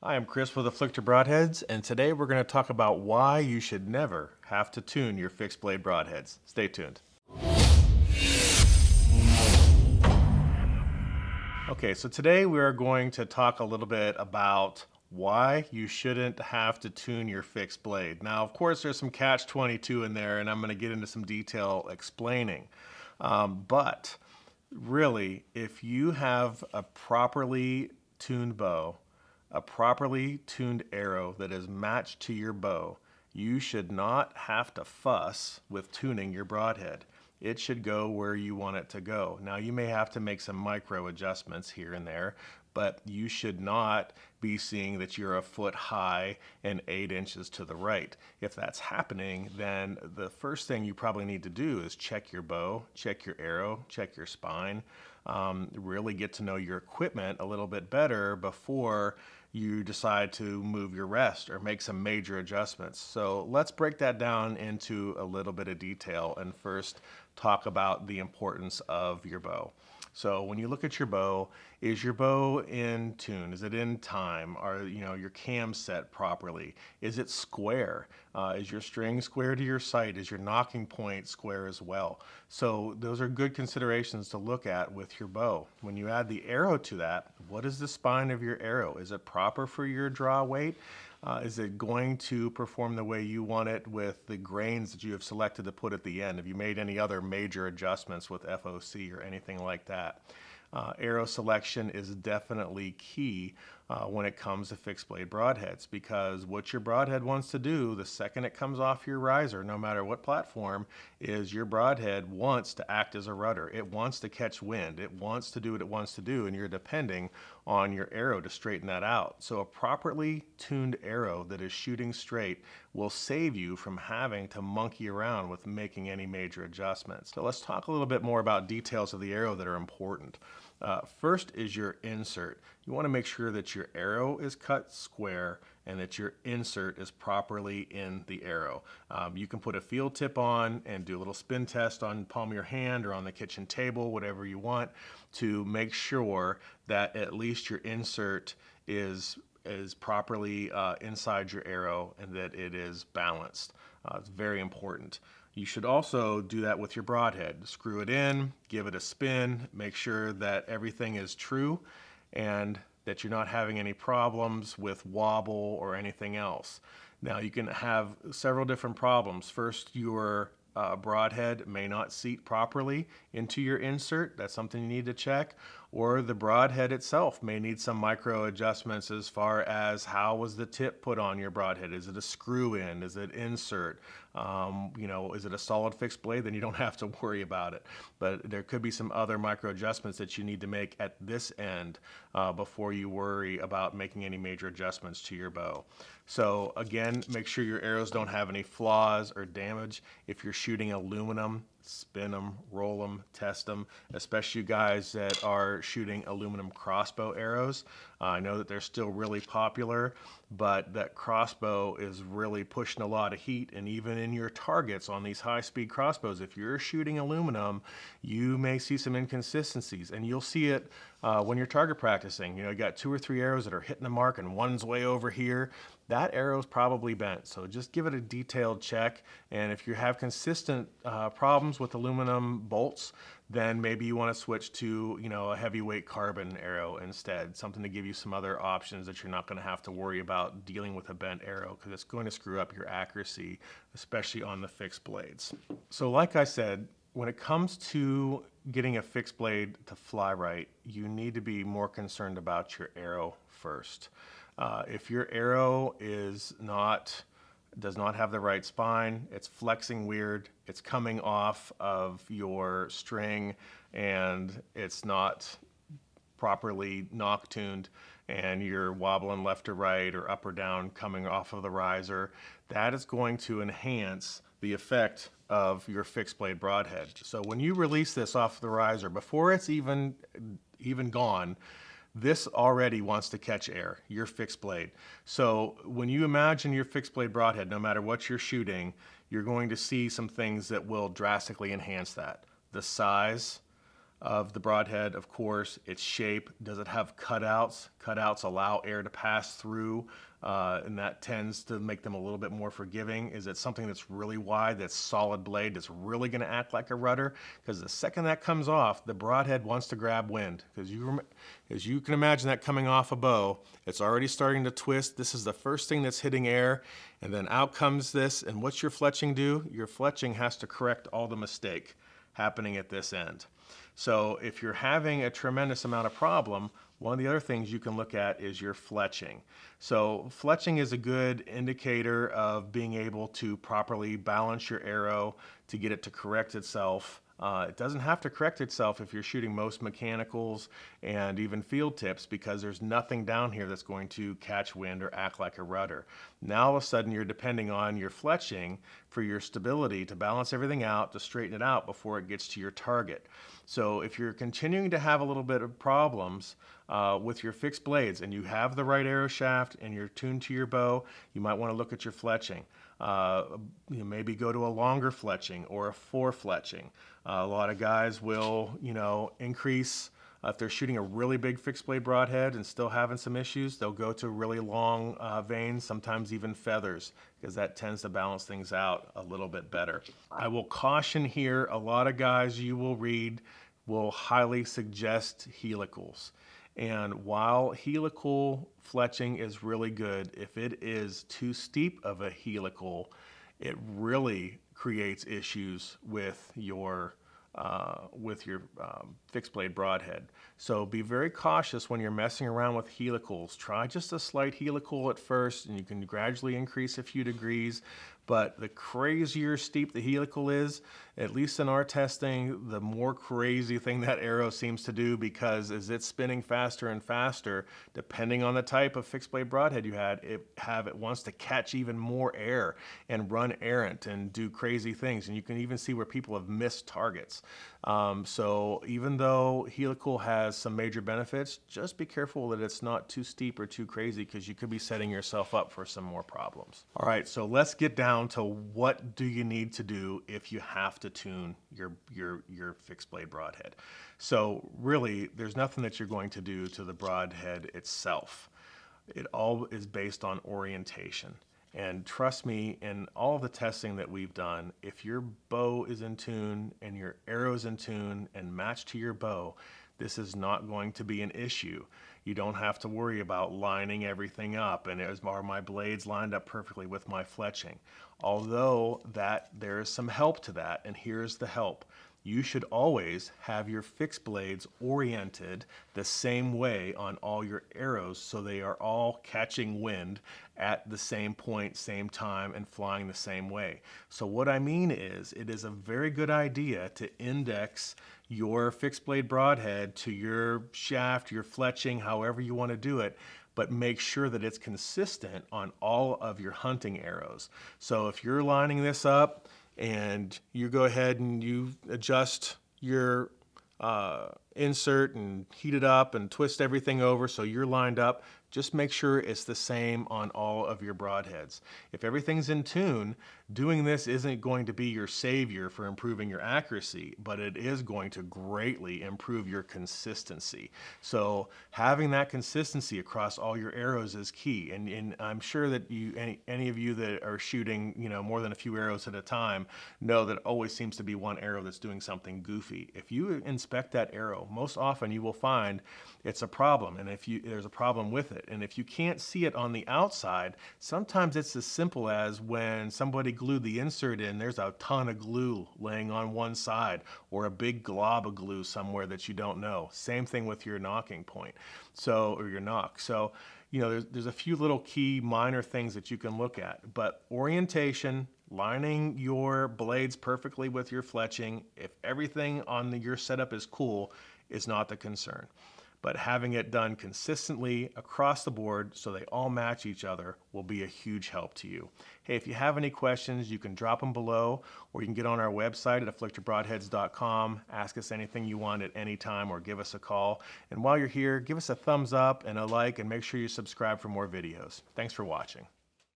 Hi, I'm Chris with Afflictor Broadheads, and today we're going to talk about why you should never have to tune your fixed blade broadheads. Stay tuned. Okay, so today we are going to talk a little bit about why you shouldn't have to tune your fixed blade. Now, of course, there's some catch-22 in there, and I'm going to get into some detail explaining. But really, if you have a properly tuned bow, a properly tuned arrow that is matched to your bow, you should not have to fuss with tuning your broadhead. It should go where you want it to go. Now, you may have to make some micro adjustments here and there, but you should not be seeing that you're a foot high and 8 inches to the right. If that's happening, then the first thing you probably need to do is check your bow, check your arrow, check your spine, really get to know your equipment a little bit better before you decide to move your rest or make some major adjustments. So let's break that down into a little bit of detail and first talk about the importance of your bow. So when you look at your bow, is your bow in tune? Is it in time? Are your cams set properly? Is it square? Is your string square to your sight? Is your knocking point square as well? So those are good considerations to look at with your bow. When you add the arrow to that, what is the spine of your arrow? Is it proper for your draw weight? Is it going to perform the way you want it with the grains that you have selected to put at the end? Have you made any other major adjustments with FOC or anything like that? Arrow selection is definitely key when it comes to fixed blade broadheads, because what your broadhead wants to do the second it comes off your riser, no matter what platform, is your broadhead wants to act as a rudder. It wants to catch wind. It wants to do what it wants to do, and you're depending on your arrow to straighten that out. So a properly tuned arrow that is shooting straight will save you from having to monkey around with making any major adjustments. So let's talk a little bit more about details of the arrow that are important. First is your insert. You want to make sure that your arrow is cut square and that your insert is properly in the arrow. You can put a field tip on and do a little spin test on the palm of your hand or on the kitchen table, whatever you want, to make sure that at least your insert is properly inside your arrow and that it is balanced. It's very important. You should also do that with your broadhead. Screw it in, give it a spin, make sure that everything is true and that you're not having any problems with wobble or anything else. Now, you can have several different problems. First, your broadhead may not seat properly into your insert. That's something you need to check. Or the broadhead itself may need some micro adjustments as far as how was the tip put on your broadhead. Is it a screw in? Is it insert? Is it a solid fixed blade? Then you don't have to worry about it. But there could be some other micro adjustments that you need to make at this end before you worry about making any major adjustments to your bow. So again, make sure your arrows don't have any flaws or damage. If you're shooting aluminum, spin them, roll them, test them, especially you guys that are shooting aluminum crossbow arrows. I know that they're still really popular, but that crossbow is really pushing a lot of heat, and even in your targets on these high-speed crossbows, if you're shooting aluminum, you may see some inconsistencies, and you'll see it when you're target practicing. You got 2 or 3 arrows that are hitting the mark and one's way over here. That arrow is probably bent, so just give it a detailed check. And if you have consistent problems with aluminum bolts, then maybe you want to switch to a heavyweight carbon arrow instead, something to give you some other options that you're not going to have to worry about dealing with a bent arrow, because it's going to screw up your accuracy, especially on the fixed blades. So like I said, when it comes to getting a fixed blade to fly right, you need to be more concerned about your arrow first. If your arrow does not have the right spine, it's flexing weird, it's coming off of your string, and it's not properly knock tuned, and you're wobbling left or right or up or down coming off of the riser, that is going to enhance the effect of your fixed blade broadhead. So when you release this off the riser, before it's even gone, this already wants to catch air, your fixed blade. So when you imagine your fixed blade broadhead, no matter what you're shooting, you're going to see some things that will drastically enhance that. The size, of the Broadhead, of course, its shape. Does it have cutouts? Cutouts allow air to pass through, and that tends to make them a little bit more forgiving. Is it something that's really wide, that's solid blade, that's really going to act like a rudder? Because the second that comes off, the Broadhead wants to grab wind. Because as you can imagine that coming off a bow, it's already starting to twist. This is the first thing that's hitting air, and then out comes this. And what's your fletching do? Your fletching has to correct all the mistake happening at this end. So if you're having a tremendous amount of problem, one of the other things you can look at is your fletching. So fletching is a good indicator of being able to properly balance your arrow to get it to correct itself. It doesn't have to correct itself if you're shooting most mechanicals and even field tips, because there's nothing down here that's going to catch wind or act like a rudder. Now all of a sudden you're depending on your fletching for your stability to balance everything out, to straighten it out before it gets to your target. So if you're continuing to have a little bit of problems with your fixed blades and you have the right arrow shaft and you're tuned to your bow, you might want to look at your fletching. Maybe go to a longer fletching or a 4 fletching. A lot of guys will, increase. If they're shooting a really big fixed blade broadhead and still having some issues, they'll go to really long vanes, sometimes even feathers, because that tends to balance things out a little bit better. I will caution here, a lot of guys you will read will highly suggest helicals. And while helical fletching is really good, if it is too steep of a helical, it really creates issues with your fixed blade broadhead. So be very cautious when you're messing around with helicals. Try just a slight helical at first, and you can gradually increase a few degrees. But the crazier steep the helical is, at least in our testing, the more crazy thing that arrow seems to do, because as it's spinning faster and faster, depending on the type of fixed blade broadhead you had, it wants to catch even more air and run errant and do crazy things. And you can even see where people have missed targets. So even though helical has some major benefits, just be careful that it's not too steep or too crazy, because you could be setting yourself up for some more problems. All right, so let's get down to what do you need to do if you have to tune your fixed blade broadhead. So really, there's nothing that you're going to do to the broadhead itself. It all is based on orientation. And trust me, in all of the testing that we've done, if your bow is in tune and your arrow is in tune and matched to your bow, this is not going to be an issue. You don't have to worry about lining everything up and are my blades lined up perfectly with my fletching. Although there is some help to that, and here's the help. You should always have your fixed blades oriented the same way on all your arrows, so they are all catching wind at the same point, same time, and flying the same way. So what I mean is, it is a very good idea to index your fixed blade broadhead to your shaft, your fletching, however you want to do it, but make sure that it's consistent on all of your hunting arrows. So if you're lining this up and you go ahead and you adjust your insert and heat it up and twist everything over so you're lined up, just make sure it's the same on all of your broadheads. If everything's in tune, doing this isn't going to be your savior for improving your accuracy, but it is going to greatly improve your consistency. So having that consistency across all your arrows is key. And I'm sure that any of you that are shooting, more than a few arrows at a time, know that it always seems to be one arrow that's doing something goofy. If you inspect that arrow, most often you will find it's a problem, and there's a problem with it. And if you can't see it on the outside, sometimes it's as simple as when somebody glued the insert in, there's a ton of glue laying on one side, or a big glob of glue somewhere that you don't know. Same thing with your nocking point, or your nock. So, there's a few little key minor things that you can look at, but orientation, lining your blades perfectly with your fletching, if everything on your setup is cool, is not the concern. But having it done consistently across the board so they all match each other will be a huge help to you. Hey, if you have any questions, you can drop them below, or you can get on our website at afflictorbroadheads.com, ask us anything you want at any time, or give us a call. And while you're here, give us a thumbs up and a like, and make sure you subscribe for more videos. Thanks for watching.